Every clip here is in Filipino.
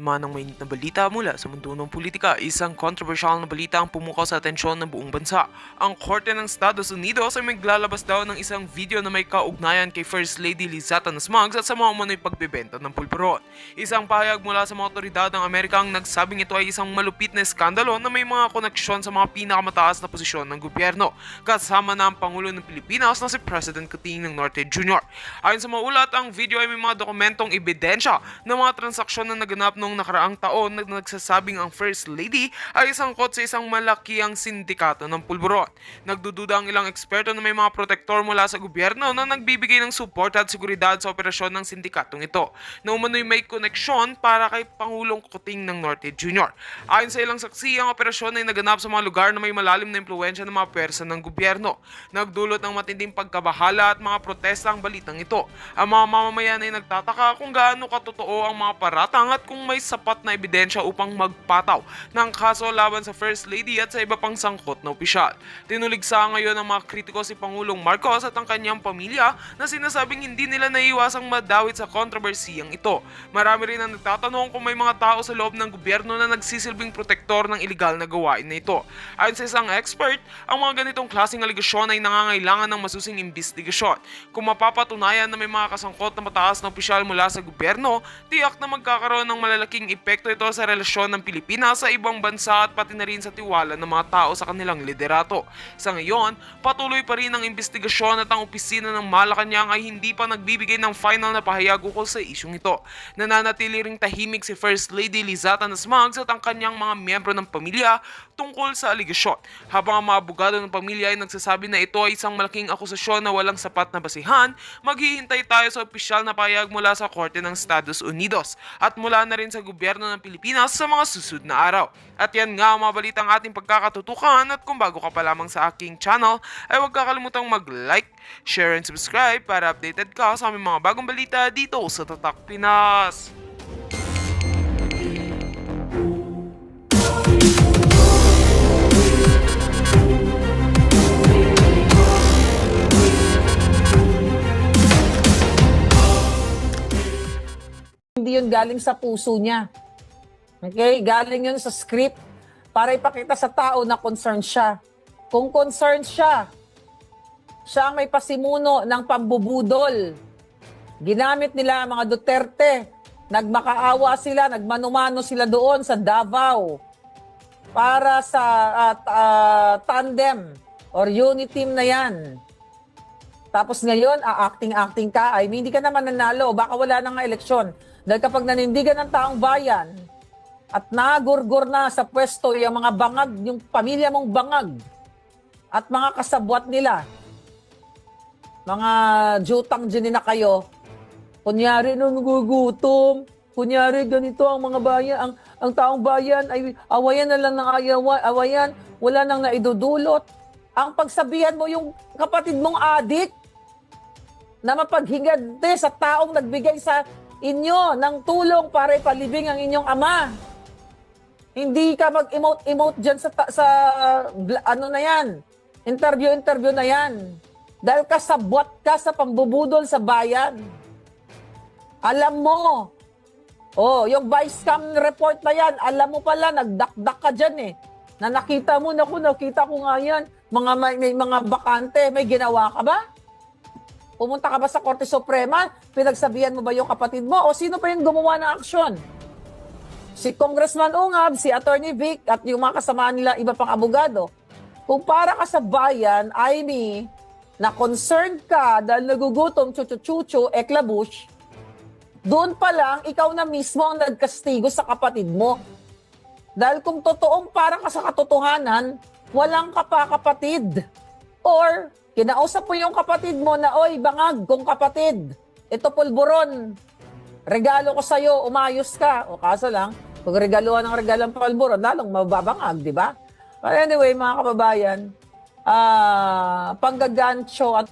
Naman ng mainit na balita mula sa mundo ng politika, isang kontrobersyal na balita ang pumukaw sa atensyon ng buong bansa. Ang Korte ng Estados Unidos ay maglalabas daw ng isang video na may kaugnayan kay First Lady Lizetta Smugs at sa mga umano'y pagbebenta ng pulburon. Isang pahayag mula sa mga otoridad ng Amerika ang nagsabing ito ay isang malupit na eskandalo na may mga koneksyon sa mga pinakamataas na posisyon ng gobyerno, kasama na ang Pangulo ng Pilipinas na si President Coting ng Norte Jr. Ayon sa mga ulat, ang video ay may mga dokumentong ebidensya ng mga transaksyon na naganap noong nakaraang taon na nagsasabing ang First Lady ay sangkot sa isang malakiang sindikato ng pulburon. Nagdududa ang ilang eksperto na may mga protektor mula sa gobyerno na nagbibigay ng suporta at seguridad sa operasyon ng sindikatong ito, na umano'y may koneksyon para kay Pangulong Coting ng Norte Jr. Ayon sa ilang saksi, ang operasyon ay naganap sa mga lugar na may malalim na impluwensya ng mga pwersa ng gobyerno. Nagdulot ng matinding pagkabahala at mga protesta ang balitang ito. Ang mga mamamayan ay nagtataka kung gaano katotoo ang mga paratang at kung may sapat na ebidensya upang magpataw ng kaso laban sa First Lady at sa iba pang sangkot na opisyal. Tinuligsa ngayon ng mga kritiko si Pangulong Marcos at ang kanyang pamilya na sinasabing hindi nila naiiwasang madawit sa kontrobersiyang ito. Marami rin ang nagtatanong kung may mga tao sa loob ng gobyerno na nagsisilbing protektor ng iligal na gawain na ito. Ayon sa isang expert, ang mga ganitong klaseng aligasyon ay nangangailangan ng masusing investigasyon. Kung mapapatunayan na may mga kasangkot na mataas na opisyal mula sa gobyerno, tiyak na magkakaroon ng malalaking epekto ito sa relasyon ng Pilipinas sa ibang bansa at pati na rin sa tiwala ng mga tao sa kanilang liderato. Sa ngayon, patuloy pa rin ang investigasyon at ang opisina ng Malacanang ay hindi pa nagbibigay ng final na pahayag ukol sa isyong ito. Nananatili ring tahimik si First Lady Lizetta Smugs at ang kanyang mga miyembro ng pamilya tungkol sa aligasyon, habang ang mga abogado ng pamilya ay nagsasabi na ito ay isang malaking akusasyon na walang sapat na basihan. Maghihintay tayo sa opisyal na pahayag mula sa Korte ng Estados Unidos at mula na rin sa gobyerno ng Pilipinas sa mga susunod na araw. At yan nga ang mga balitang ating pagkakatutukan, at kung bago ka pa lamang sa aking channel ay huwag kakalimutang mag-like, share and subscribe para updated ka sa aming mga bagong balita dito sa Tatak Pinas. Hindi yun galing sa puso niya. Okay? Galing yun sa script para ipakita sa tao na concerned siya. Kung concerned siya, siya ang may pasimuno ng pambubudol. Ginamit nila mga Duterte. Nagmakaawa sila, nagmanumano sila doon sa Davao para sa tandem or unity team na yan. Tapos ngayon, acting ka, ay hindi ka naman nanalo, baka wala na nga eleksyon. Dahil kapag nanindigan ng taong bayan at nagurgur na sa pwesto yung mga bangag, yung pamilya mong bangag at mga kasabwat nila, mga jutang dyan na kayo, kunyari nagugutom, kunyari ganito ang mga bayan, ang taong bayan ay awayan na lang ng awayan, wala nang naidudulot. Ang pagsabihan mo yung kapatid mong adik na mapaghingade sa taong nagbigay sa inyo ng tulong para ipalibing ang inyong ama. Hindi ka mag-emote dyan sa ano na yan, interview na yan. Dahil kasabwat ka sa pambubudol sa bayan. Alam mo, yung vice cam report na yan, alam mo pala, nagdakdak ka dyan eh. Na nakita mo, nakita ko nga yan, may mga bakante, may ginawa ka ba? Pumunta ka ba sa Korte Suprema? Pinagsabihan mo ba yung kapatid mo? O sino pa yung gumawa ng aksyon? Si Congressman Ungab, si Attorney Vic, at yung mga kasamaan nila, iba pang abogado. Kung para ka sa bayan, Amy, na concerned ka dahil nagugutom, chuchu-chuchu, eklabush, doon pa lang, ikaw na mismo ang nagkastigo sa kapatid mo. Dahil kung totoong para ka sa katotohanan, walang kapatid. Or, kinausap mo yung kapatid mo na, oy, bangag kong kapatid, ito pulburon, regalo ko sa'yo, umayos ka. O kaso lang, kung regaluhan ng regalang pulburon, lalong mababangag, di ba? But anyway, mga kababayan, panggagancho at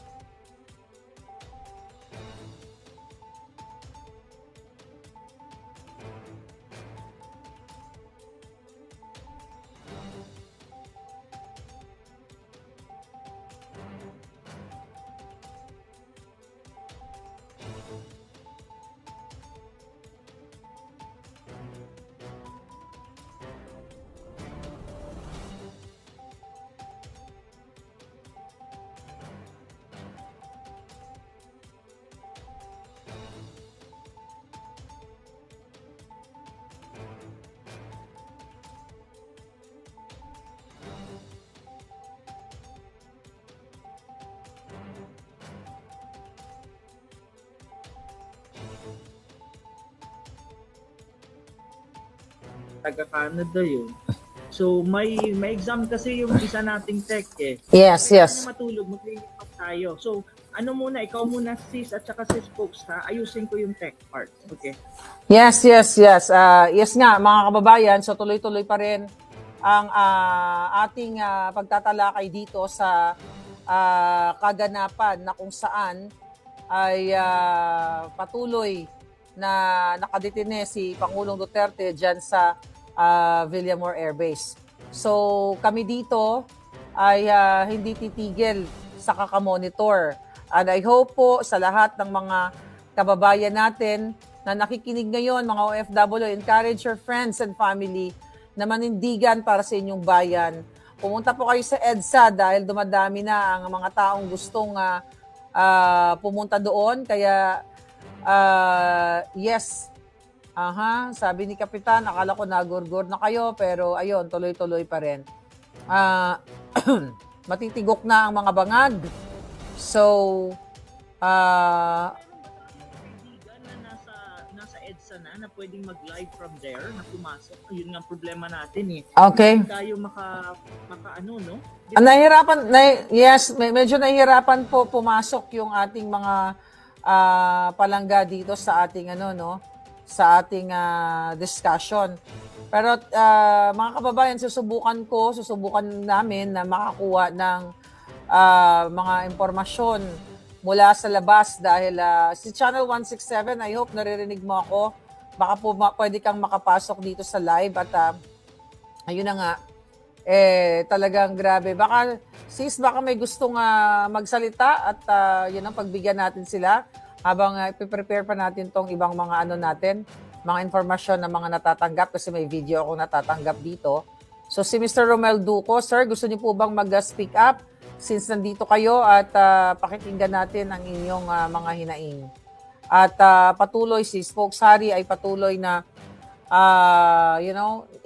taga-Canada yun. So may exam kasi yung isa nating tech eh. Yes, Kaya yes. niya matulog, mag-lift up tayo. So ano muna, ikaw muna sis at saka sis folks ha, ayusin ko yung tech part. Okay. Yes, yes, yes. Yes nga, mga kababayan, so tuloy-tuloy pa rin ang ating pagtatalakay dito sa kaganapan na kung saan ay patuloy na nakadetine si Pangulong Duterte dyan sa Villamor Air Base. So kami dito ay hindi titigil sa kakamonitor. And I hope po sa lahat ng mga kababayan natin na nakikinig ngayon, mga OFW, encourage your friends and family na manindigan para sa inyong bayan. Pumunta po kayo sa EDSA dahil dumadami na ang mga taong gustong pumunta doon. Kaya, yes, sabi ni Kapitan, akala ko nagurgur na kayo, pero ayun, tuloy-tuloy pa rin. Matitigok na ang mga bangag. So, Kaibigan na nasa EDSA na pwedeng mag-live from there, na pumasok. Ayun nga ang problema natin eh. okay. Hindi tayo maka ano, no? Yes, medyo nahihirapan po pumasok yung ating mga palangga dito sa ating sa ating discussion. Pero mga kababayan, susubukan namin na makakuha ng mga impormasyon mula sa labas dahil si Channel 167, I hope naririnig mo ako. Baka po pwede kang makapasok dito sa live at ayun na nga, talagang grabe. Baka may gustong magsalita at yun ang pagbigyan natin sila habang ipiprepare pa natin tong ibang mga mga informasyon na mga natatanggap kasi may video akong natatanggap dito. So si Mr. Romel Duco, sir, gusto niyo po bang mag-speak up since nandito kayo at pakikinggan natin ang inyong mga hinaing. At patuloy si Spokeshari ay patuloy na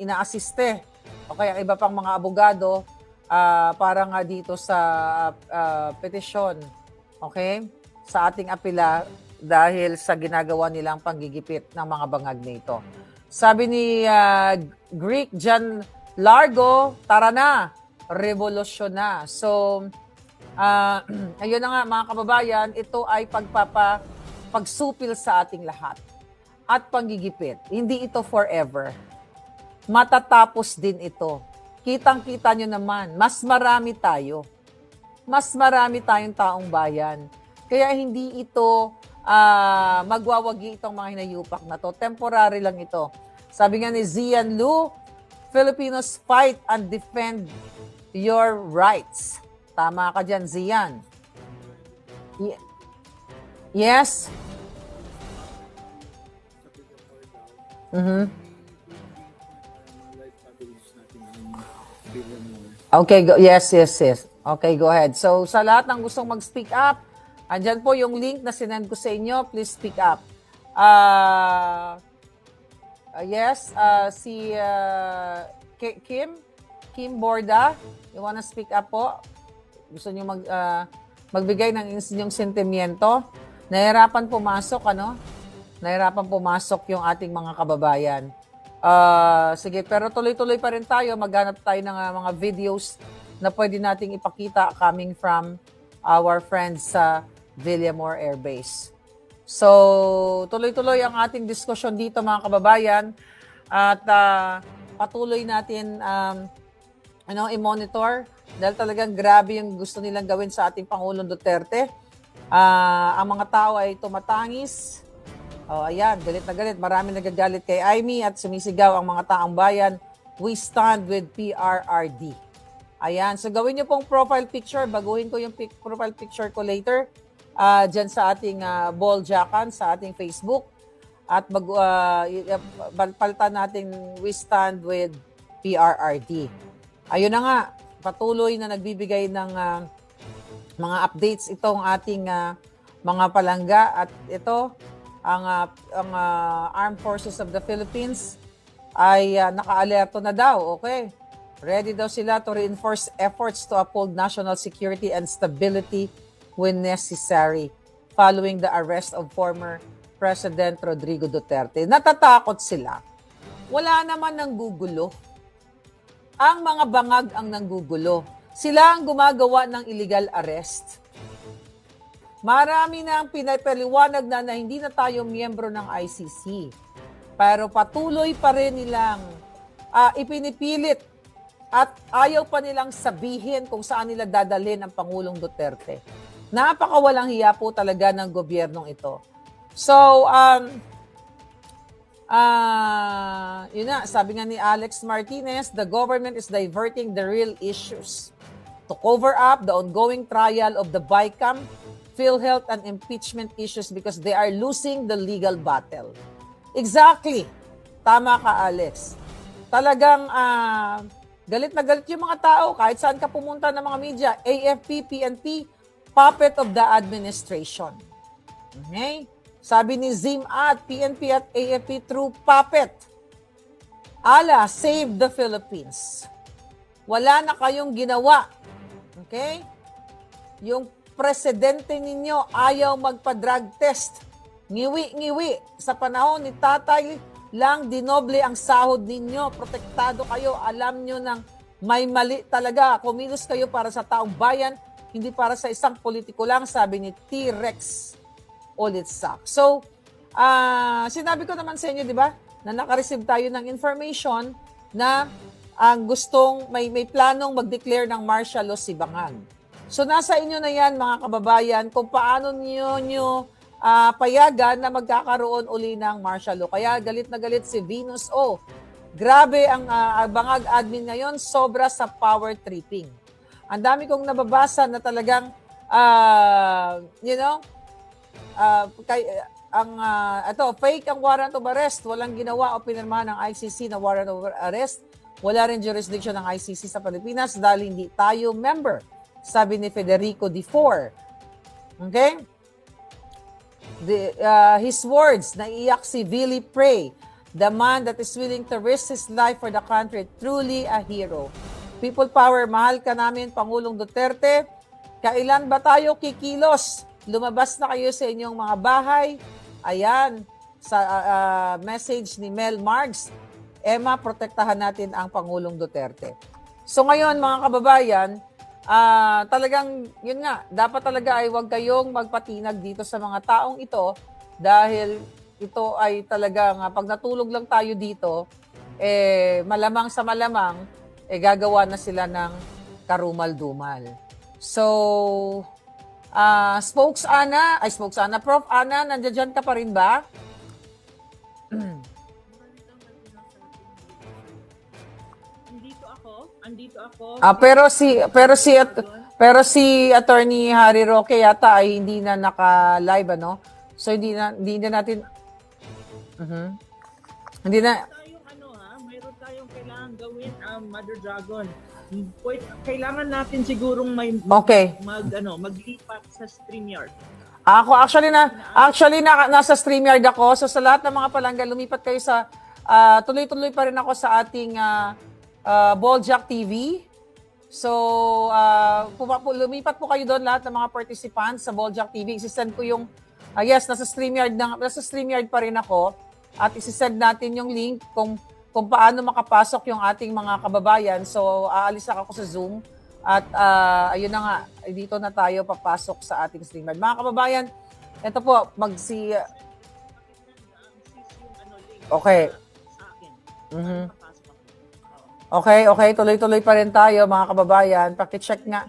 ina-assiste o kaya iba pang mga abogado para nga dito sa petisyon, okay? Sa ating apela dahil sa ginagawa nilang panggigipit ng mga bangag na ito. Sabi ni Greek John Largo, tara na, revolusyon na. So, ayun na nga mga kababayan, ito ay pagsupil sa ating lahat at panggigipit. Hindi ito forever. Matatapos din ito. Kitang-kita nyo naman, mas marami tayo. Mas marami tayong taong bayan. Kaya hindi ito magwawagi itong mga hinayupak na to. Temporary lang ito. Sabi nga ni Zian Lu, Filipinos fight and defend your rights. Tama ka dyan, Zian. Yes? Okay, yes. Okay, go ahead. So, sa lahat ng gustong mag-speak up, andyan po yung link na sinend ko sa inyo. Please speak up. Yes, si Kim Borda, you wanna speak up po? Gusto niyo magbigay ng inyong sentimiento? Nahirapan pumasok, Nahirapan pumasok yung ating mga kababayan. Sige, pero tuloy-tuloy pa rin tayo. Maghanap tayo ng mga videos na pwede nating ipakita coming from our friends sa Villamor Air Base. So, tuloy-tuloy ang ating diskusyon dito mga kababayan at patuloy natin i-monitor dahil talagang grabe yung gusto nilang gawin sa ating Pangulong Duterte. Ang mga tao ay tumatangis. Ayan, galit na galit. Marami nagagalit kay Aimee at sumisigaw ang mga taong bayan. We stand with PRRD. Ayan, so gawin niyo pong profile picture. Baguhin ko yung profile picture ko later. Dyan sa ating ball jackan, sa ating Facebook. At palitan natin we stand with PRRD. Ayun na nga, patuloy na nagbibigay ng mga updates itong ating mga palangga. At ito, ang Armed Forces of the Philippines ay naka-alerto na daw, okay? Ready daw sila to reinforce efforts to uphold national security and stability when necessary following the arrest of former President Rodrigo Duterte. Natatakot sila. wala naman nanggugulo. Ang mga bangag ang nanggugulo. Sila ang gumagawa ng illegal arrest. Marami na ang pinapaliwanag na hindi na tayo miyembro ng ICC. Pero patuloy pa rin nilang ipinipilit at ayaw pa nilang sabihin kung saan nila dadalhin ang Pangulong Duterte. Napakawalang hiya po talaga ng gobyernong ito. So, yun na, sabi nga ni Alex Martinez, the government is diverting the real issues to cover up the ongoing trial of the BICAM, PhilHealth, and impeachment issues because they are losing the legal battle. Exactly. Tama ka, Alex. Talagang galit na galit yung mga tao kahit saan ka pumunta ng mga media. AFP, PNP, puppet of the administration. Okay? Sabi ni Zim at PNP at AFP, true puppet. Ala, save the Philippines. Wala na kayong ginawa. Okay? Yung presidente ninyo ayaw magpa-drug test. Ngiwi-ngiwi. Sa panahon ni Tatay lang dinoble ang sahod ninyo. Protektado kayo. Alam nyo nang may mali talaga. Kumilos kayo para sa taong bayan, hindi para sa isang politiko lang, sabi ni T-Rex Olitsak. So, sinabi ko naman sa inyo, di ba, na nakareceive tayo ng information na ang gustong, may planong mag-declare ng martial law si Bangag. So, nasa inyo na yan, mga kababayan, kung paano nyo payagan na magkakaroon uli ng martial law. Kaya galit na galit si Venus O. Grabe ang Bangag admin ngayon, sobra sa power tripping. Ang dami kong nababasa na talagang, fake ang warrant of arrest. Walang ginawa o pinirmahan ng ICC na warrant of arrest. Wala rin jurisdiction ng ICC sa Pilipinas dahil hindi tayo member, sabi ni Federico D4. Okay? His words, naiyak si Billy Prey, the man that is willing to risk his life for the country, truly a hero. People power, mahal ka namin, Pangulong Duterte. Kailan ba tayo kikilos? Lumabas na kayo sa inyong mga bahay. Ayan, sa message ni Mel Margs. Emma, protektahan natin ang Pangulong Duterte. So ngayon, mga kababayan, talagang, yun nga, dapat talaga ay huwag kayong magpatinag dito sa mga taong ito dahil ito ay talagang, pag natulog lang tayo dito, malamang sa malamang, gagawa na sila ng karumal-dumal. So, Spokes Ana, Prof. Ana, nandiyan ka pa rin ba? Andito ako. Pero si Attorney Harry Roque yata ay hindi na naka-live, ano? So hindi na natin hindi na Mayroon tayong kailangan gawin, Mother Dragon. Kailangan natin sigurong maglipat sa StreamYard. Ako actually nasa StreamYard ako. So sa lahat ng mga palangga, lumipat kayo sa tuloy-tuloy pa rin ako sa ating Boljak TV. So lumipat po kayo doon, lahat ng mga participants sa Boljak TV. Isisend ko yung nasa StreamYard pa rin ako at isisend natin yung link kung paano makapasok yung ating mga kababayan. So aalis ako sa Zoom at ayun na nga, dito na tayo papasok sa ating StreamYard. Mga kababayan, ito po Okay. Okay, tuloy-tuloy pa rin tayo, mga kababayan. Paki-check nga.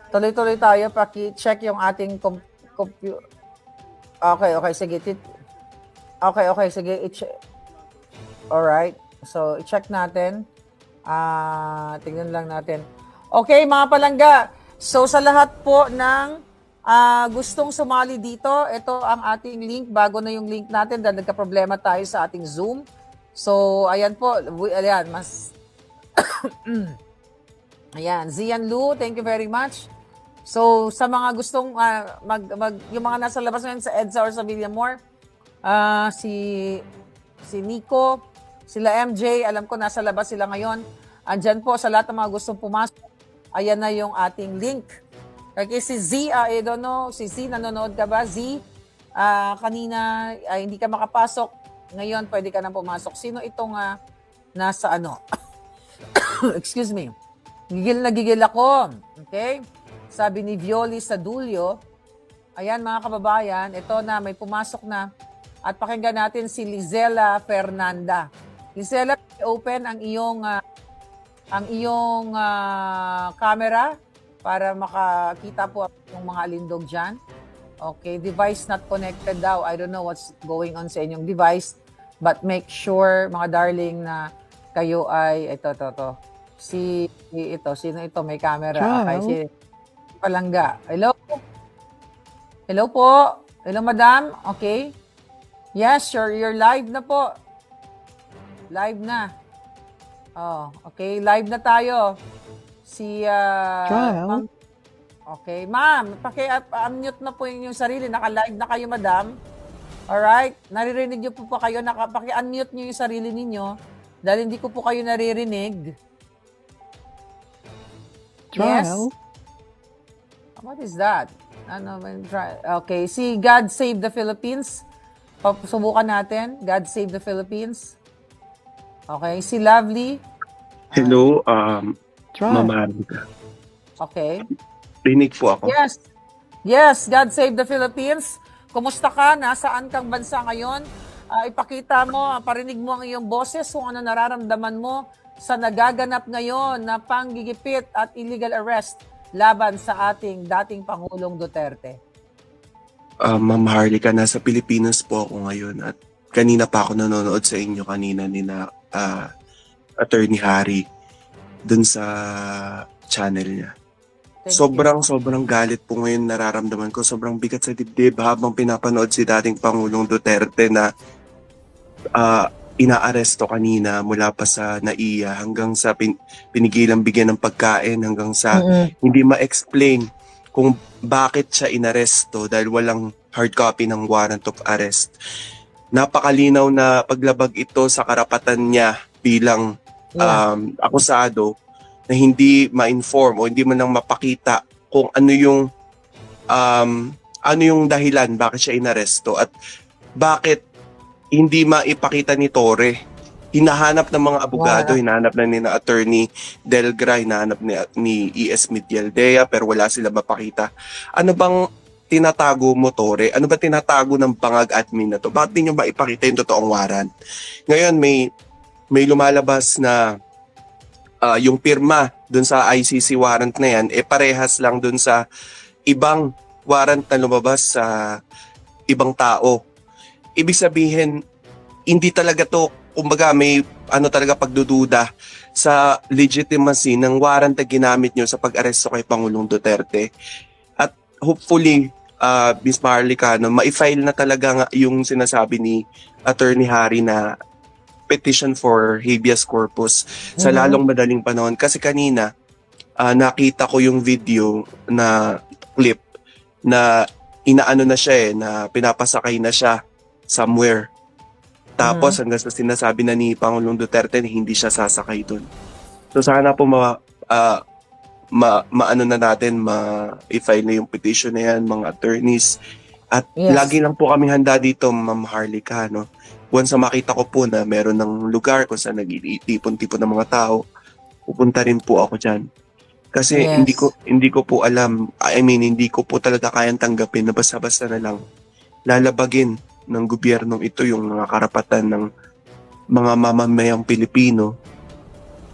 Tuloy-tuloy tayo, paki-check yung ating computer. Okay, sige. Okay, sige. Alright. So, i-check natin. Tingnan lang natin. Okay, mga palangga. So, sa lahat po ng gustong sumali dito, ito ang ating link. Bago na yung link natin dahil nagka-problema tayo sa ating Zoom. So, ayan po. Ayan, ayan, Zian Lu, thank you very much. So, sa mga gustong yung mga nasa labas ngayon sa EDSA or sa Villamor, si Nico, sila MJ, alam ko nasa labas sila ngayon. Andyan po sa lahat ng mga gustong pumasok. Ayan na yung ating link. Okay, si Z, I don't know, si Z, nanonood ka ba? Z, kanina hindi ka makapasok. Ngayon, pwede ka nang pumasok. Sino itong nasa ano. Excuse me. Gigil na gigil ako. Okay? Sabi ni Violi Sadulio, ayan mga kababayan, ito na, may pumasok na. At pakinggan natin si Lizella Fernanda. Lizella, open ang iyong camera para makakita po yung mga alindog dyan. Okay, device not connected daw. I don't know what's going on sa inyong device. But make sure, mga darling, na kayo ay, ito. Sino ito? May camera. Okay, si Palangga. Hello? Hello po. Hello, madam. Okay. Yes, you're live na po. Live na. Oh, okay. Live na tayo. Si, Ma'am. Okay. Ma'am, paki-unmute na po yung sarili. Naka-live na kayo, madam. Alright? Naririnig niyo po kayo. Paki-unmute niyo yung sarili ninyo dahil hindi ko po kayo naririnig. Yes? What is that? Okay. Si God Save the Philippines. Subukan natin. God Save the Philippines. Okay. Si Lovely. Hello, Ma'am Arnica. Okay. Rinig po ako. Yes. Yes, God Save the Philippines. Kumusta ka? Nasaan kang bansa ngayon? Ipakita mo, parinig mo ang iyong boses kung ano nararamdaman mo sa nagaganap ngayon na panggigipit at illegal arrest laban sa ating dating Pangulong Duterte. Ma'am Harlika, nasa Pilipinas po ako ngayon at kanina pa ako nanonood sa inyo kanina ni na Attorney Harry dun sa channel niya. Sobrang galit po ngayon nararamdaman ko. Sobrang bigat sa dibdib habang pinapanood si dating Pangulong Duterte na inaaresto kanina mula pa sa NAIA hanggang sa pinigilang bigyan ng pagkain hanggang sa hindi ma-explain kung bakit siya inaresto dahil walang hard copy ng warrant of arrest. Napakalinaw na paglabag ito sa karapatan niya bilang akusado na hindi ma-inform o hindi man lang mapakita kung ano yung dahilan bakit siya inaresto at bakit hindi maipakita ni Torre. Hinahanap ng mga abogado, hinahanap na ni na Attorney Delgra, hinahanap ni E.S. Medialdea pero wala sila mapakita. Ano bang tinatago mo, Torre? Ano ba tinatago ng bangag admin na to? Bakit hindi nyo maipakita yung totoong warrant? Ngayon may lumalabas na yung pirma dun sa ICC warrant na yan, parehas lang dun sa ibang warrant na lumabas sa ibang tao. Ibig sabihin, hindi talaga to, kumbaga may talaga pagdududa sa legitimacy ng warrant na ginamit nyo sa pag-aresto kay Pangulong Duterte. At hopefully, Ms. Marlica, ma-file na talaga nga yung sinasabi ni Attorney Harry na petition for habeas corpus sa lalong madaling panahon. Kasi kanina, nakita ko yung video na clip na inaano na siya na pinapasakay na siya somewhere. Tapos hanggang sa sinasabi na ni Pangulong Duterte na hindi siya sasakay dun. So sana po maano na natin, ma-file na yung petition na yan, mga attorneys. At lagi lang po kami handa dito, Ma'am Harlika, no? Once na makita ko po na meron ng lugar kung saan nag-iipon-tipon ng mga tao, pupunta rin po ako dyan. Kasi hindi ko po alam, hindi ko po talaga kayang tanggapin na basta-basta na lang lalabagin ng gobyernong ito yung mga karapatan ng mga mamamayang Pilipino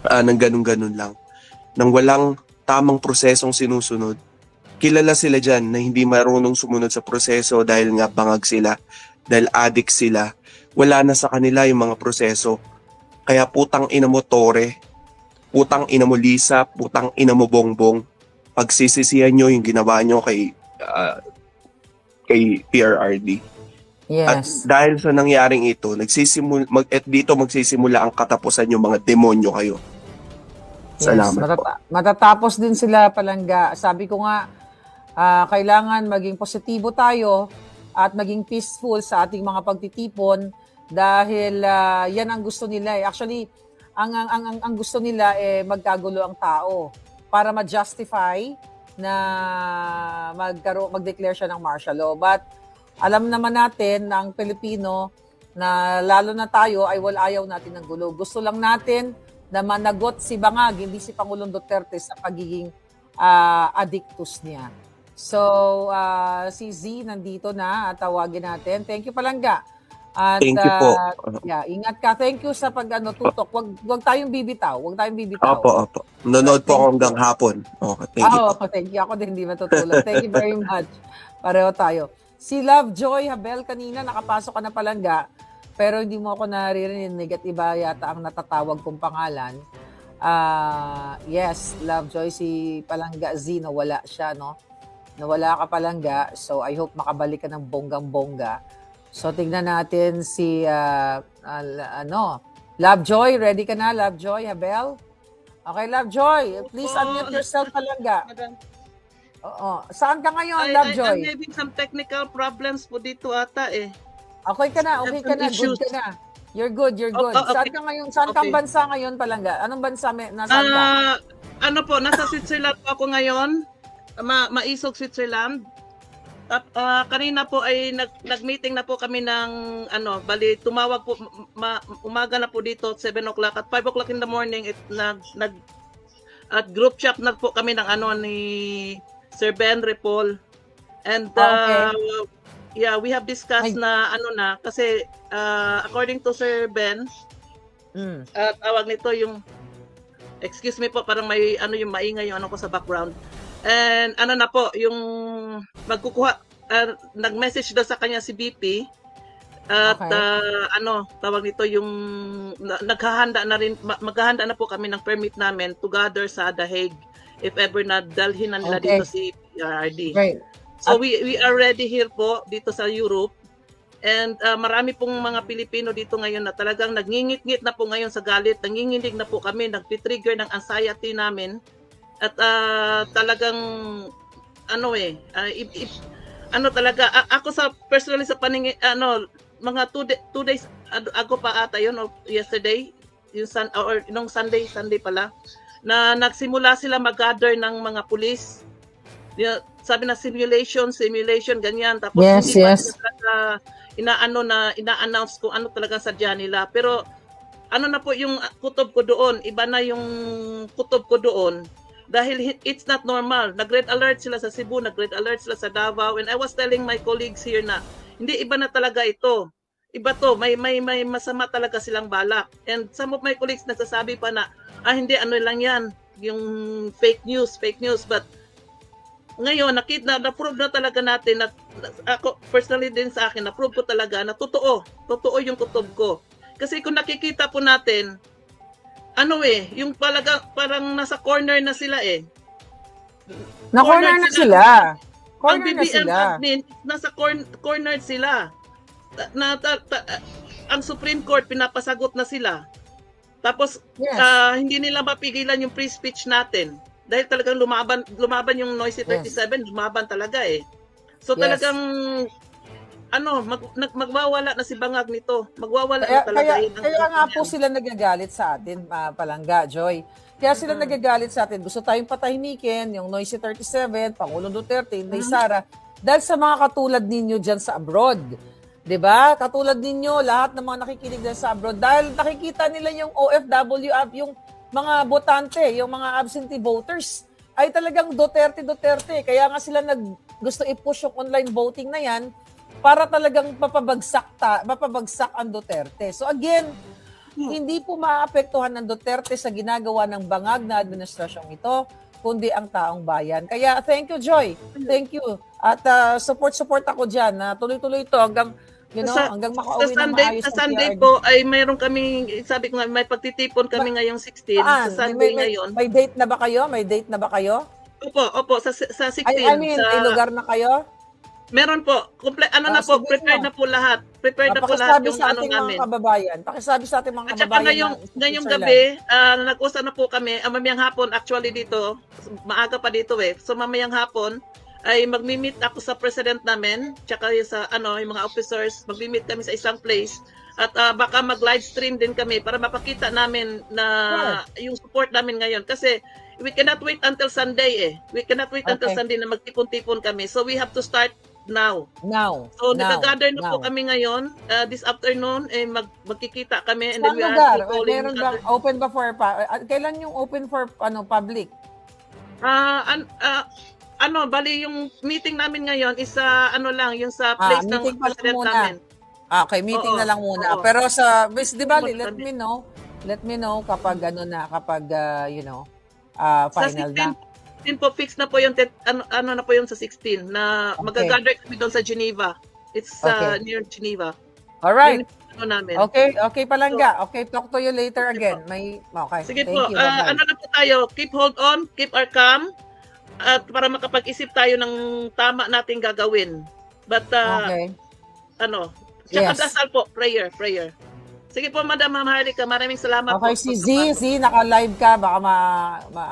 ng ganun-ganun lang. Nang walang tamang prosesong sinusunod. Kilala sila dyan na hindi marunong sumunod sa proseso dahil nga bangag sila, dahil addict sila. Wala na sa kanila yung mga proseso. Kaya putang ina mo Torre, putang ina mo Lisa, putang ina mo Bongbong, pagsisisihan nyo yung ginawa nyo kay PRRD. Yes. At dahil sa nangyaring ito, dito magsisimula ang katapusan yung mga demonyo kayo. Salamat po. Matatapos din sila, Palangga. Sabi ko nga, kailangan maging positibo tayo at maging peaceful sa ating mga pagtitipon dahil yan ang gusto nila. Actually, ang gusto nila magkagulo ang tao para ma-justify na mag-declare siya ng martial law. But alam naman natin na ang Pilipino na lalo na tayo ay ayaw natin ng gulo. Gusto lang natin na managot si Bangag, hindi si Pangulong Duterte sa pagiging addictus niya. So, si Z nandito na at tawagin natin. Thank you, Palangga. At, Thank you po. Yeah, ingat ka. Thank you sa tutok. Wag tayong bibitaw. Wag tayong bibitaw. Opo. Nanonood po ako hanggang hapon. Okay, thank you po. Thank you. Ako din hindi matutulog. Thank you very much. Pareho tayo. Si Lovejoy Habel kanina, nakapasok ka na Palangga, pero hindi mo ako naririnig at iba yata ang natatawag kong pangalan. Yes, Lovejoy, si Palangga Z, nawala siya, no? Nawala ka Palangga, so I hope makabalik ka ng bonggang-bongga. So tignan natin si Lovejoy, ready ka na Lovejoy Habel? Okay, Lovejoy, please unmute yourself Palangga. Madam. Oo. Saan ka ngayon, Lovejoy? I'm having some technical problems po dito ata eh. Okay ka na, good ka na. You're good. Okay. Saan ka ngayon? Saan kang bansa ngayon, Palangga? Anong bansa nasaan ka? Ano po, nasa Switzerland po ako ngayon. Maisog Switzerland. At kanina po ay nag-meeting na po kami ng bali tumawag po umaga na po dito 7 o'clock at 5 o'clock in the morning at group chat na po kami ng ni Sir Ben Repol. And yeah, we have discussed na kasi according to Sir Ben, tawag nito yung excuse me po, parang may yung maingay yung ko sa background. And na po yung magkukuha nag-message daw sa kanya si BP at tawag nito yung maghahanda na po kami ng permit namin to gather sa The Hague if ever na dalhin na nila dito si PRRD. Right. So we are ready here po dito sa Europe. And marami pong mga Pilipino dito ngayon na talagang nangingit-ngit na po ngayon sa galit, nanginginig na po kami, nagtitrigger ng anxiety namin. At talagang talaga ako sa personally sa paningin mga 2 days ago pa ata yun or yesterday nung Sunday pala na nagsimula sila mag-gather ng mga pulis. Sabi na simulation ganyan tapos hindi pa sila talaga ina-announce kung ano talaga sadya nila. Pero na po yung kutob ko doon, iba na yung kutob ko doon. Dahil it's not normal. Nag-red alert sila sa Cebu, nag-red alert sila sa Davao. And I was telling my colleagues here na, hindi, iba na talaga ito. Iba to, may masama talaga silang balak. And some of my colleagues nagsasabi pa na, hindi, lang yan, yung fake news. But ngayon, na-prove na talaga natin, ako personally din sa akin, na-prove ko talaga na totoo yung kutob ko. Kasi kung nakikita po natin, yung parang nasa corner na sila eh. Na-corner na sila. Ang BBM admin, nasa corner sila. Ang Supreme Court, pinapasagot na sila. Tapos, hindi nila mapigilan yung free speech natin. Dahil talagang lumaban yung Noisy 37, lumaban talaga eh. So talagang magwawala na si Bangag nito. Magwawala na talaga. Kaya nga po sila nagagalit sa atin, Palangga, Joy. Kaya sila nagagalit sa atin. Gusto tayong patahimikin, yung Noisy 37, Pangulong Duterte, Inday Sara, dahil sa mga katulad ninyo dyan sa abroad. 'Di ba? Katulad ninyo, lahat ng mga nakikinig dyan sa abroad, dahil nakikita nila yung OFW, yung mga botante, yung mga absentee voters, ay talagang Duterte. Kaya nga sila gusto i-push yung online voting na yan, para talagang mapabagsak ang Duterte. So again, hindi po maapektuhan ng Duterte sa ginagawa ng bangag na administrasyong ito, kundi ang taong bayan. Kaya thank you, Joy. Thank you. At support ako dyan. Tuloy-tuloy ito hanggang hanggang makauwi ng maayos. Sa Sunday po ay mayroon kaming, sabi ko nga, may pagtitipon kami ngayong 16. Sa Sunday ngayon. May date na ba kayo? Opo, sa 16. I mean, may lugar na kayo? Meron po. Prepared na po lahat. Prepared na po lahat yung namin. Pakisabi sa ating mga kababayan. At saka ngayong gabi, nag-usap na po kami, mamayang hapon actually dito, maaga pa dito So mamayang hapon, ay magmi-meet ako sa president namin, tsaka sa yung mga officers, magmi-meet kami sa isang place. At baka mag-live stream din kami para mapakita namin na yung support namin ngayon. Kasi we cannot wait until Sunday We cannot wait until Sunday na magtipon-tipon kami. So we have to start now. Now. So, now, nag-gather na po now. kami ngayon. This afternoon, magkikita kami. And Saan then we are lugar? calling Meron bang open ba for, kailan yung open for public? Bali yung meeting namin ngayon is yung sa place ng meeting pa lang president muna. namin. Okay, meeting Oo, na lang muna. oo. Pero sa, Miss Diwali, Meeting mo let me know kapag Sa final na. 16 po, fix na po yung, na po yung sa 16, na Okay. mag-gather kami doon sa Geneva. It's Okay. near Geneva. Alright. Yun yung namin. Okay palangga. Okay, talk to you later again. Okay. Sige Thank po, you. Bye-bye. na po tayo, keep hold on, keep our calm, at para makapag-isip tayo ng tama nating gagawin. But, Okay. tsaka Yes. dasal po, prayer. Sige po, Madam Maharlika, maraming salamat Okay, po. si Z, naka-live ka. Baka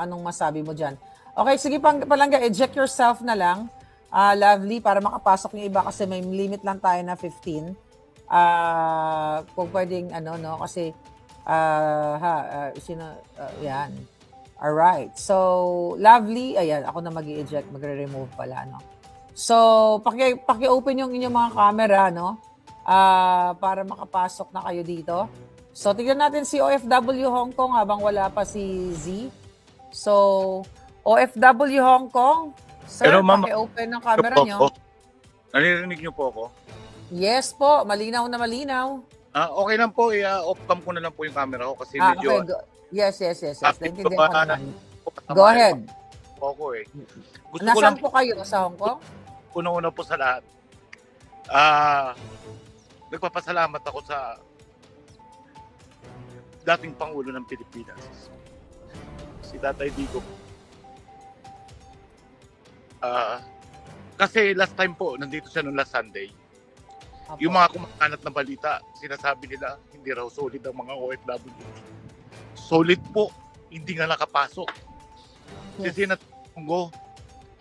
anong masabi mo dyan. Okay, sige palangga, eject yourself na lang. Lovely, para makapasok yung iba kasi may limit lang tayo na 15. Kung pwedeng, kasi, yan. Alright, so, Lovely, ayan, ako na mag-i-eject, magre-remove pala, no? So, paki-open yung inyong mga camera, no? Para makapasok na kayo dito. So, tignan natin si OFW Hong Kong habang wala pa si Z. So, OFW Hong Kong, sir, Hello, ma'am. paki-open ng camera Opo, nyo. opo. Naririnig niyo po ako? Yes po, malinaw na malinaw. Okay lang po, off cam ko na lang po yung camera ko kasi Okay, medyo yes. Active Naintindihan pa ko ba naman. Go ahead. po ako eh. Gusto ko lang Nasaan po kayo? Sa Hong Kong? una po sa lahat. Nagpapasalamat ako sa dating Pangulo ng Pilipinas, si Tatay Digong. Kasi last time po, nandito siya noong last Sunday. Apo. Yung mga kumakalat na balita, sinasabi nila, hindi raw solid ang mga OFW. Solid po, hindi nga nakapasok. Yes. Kasi natunggo,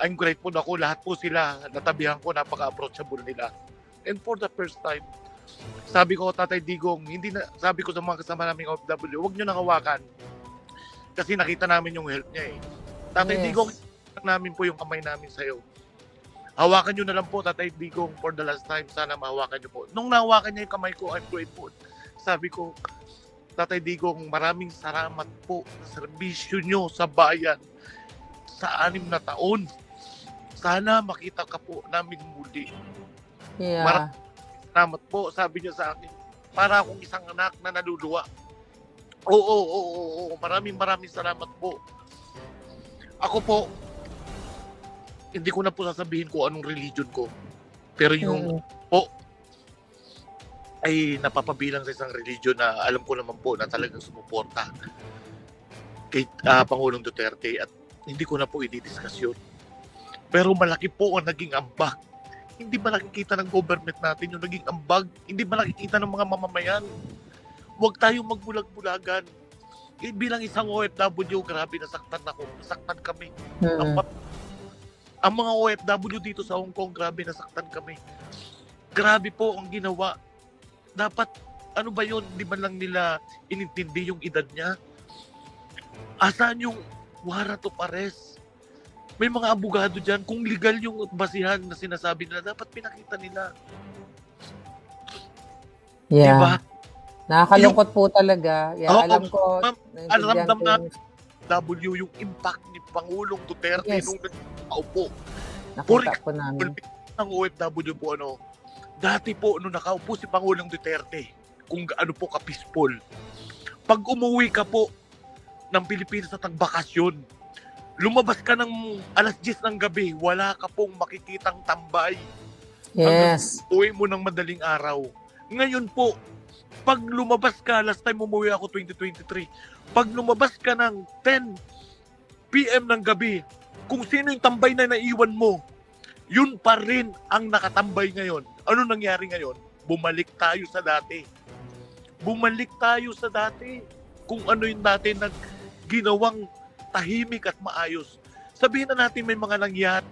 I'm grateful ako, lahat po sila, natabihan ko, napaka-approachable nila. And for the first time, sabi ko, Tatay Digong, sabi ko sa mga kasama naming OFW, huwag nyo nakawakan. Kasi nakita namin yung health niya eh. Tatay Yes. Digong, namin po yung kamay namin sa'yo. Hawakan nyo na lang po, Tatay Digong, for the last time. Sana mahawakan nyo po. Nung nahawakan niya yung kamay ko, I'm grateful. Sabi ko, Tatay Digong, maraming salamat po sa serbisyo nyo sa bayan sa 6 na taon. Sana makita ka po namin muli. Yeah. Salamat po, sabi niya sa akin. Para akong isang anak na naluluwa. Oo. Maraming salamat po. Ako po, hindi ko na po sasabihin ko anong religion ko. Pero yung po ay napapabilang sa isang religion na alam ko naman po na talagang sumuporta kay Pangulong Duterte at hindi ko na po i-discuss yun. Pero malaki po ang naging ambag. Hindi ba nakikita ng government natin yung naging ambag? Hindi ba nakikita ng mga mamamayan? Huwag tayong magbulag-bulagan. Bilang isang OFW, grabe nasaktan ako. Nasaktan kami. Ang mga OFW dito sa Hong Kong, grabe nasaktan kami. Grabe po ang ginawa. Dapat, ano ba yun? Di ba lang nila inintindi yung edad niya? Asan yung warrant of arrest? May mga abogado dyan. Kung legal yung basihan na sinasabi nila, dapat pinakita nila. Yeah. Diba? Nakakalungkot po talaga. Yeah, Oo, alam ko. ma'am, naintindihan ramdam ko namin yung impact ni Pangulong Duterte Yes. nung nakaupo. Nakita po namin. Ang OFW po dati po nung nakaupo si Pangulong Duterte, kung gaano po ka-peaceful. Pag umuwi ka po ng Pilipinas at nagbakasyon, lumabas ka ng 10:00 ng gabi, wala ka pong makikitang tambay. Yes. Uwi mo ng madaling araw. Ngayon po, pag lumabas ka, last time umuwi ako 2023, pag lumabas ka ng 10 PM ng gabi, kung sino yung tambay na naiwan mo, yun pa rin ang nakatambay ngayon. Ano nangyari ngayon? Bumalik tayo sa dati. Bumalik tayo sa dati. Kung ano yung dati na ginawang tahimik at maayos. Sabihin na natin may mga nangyari.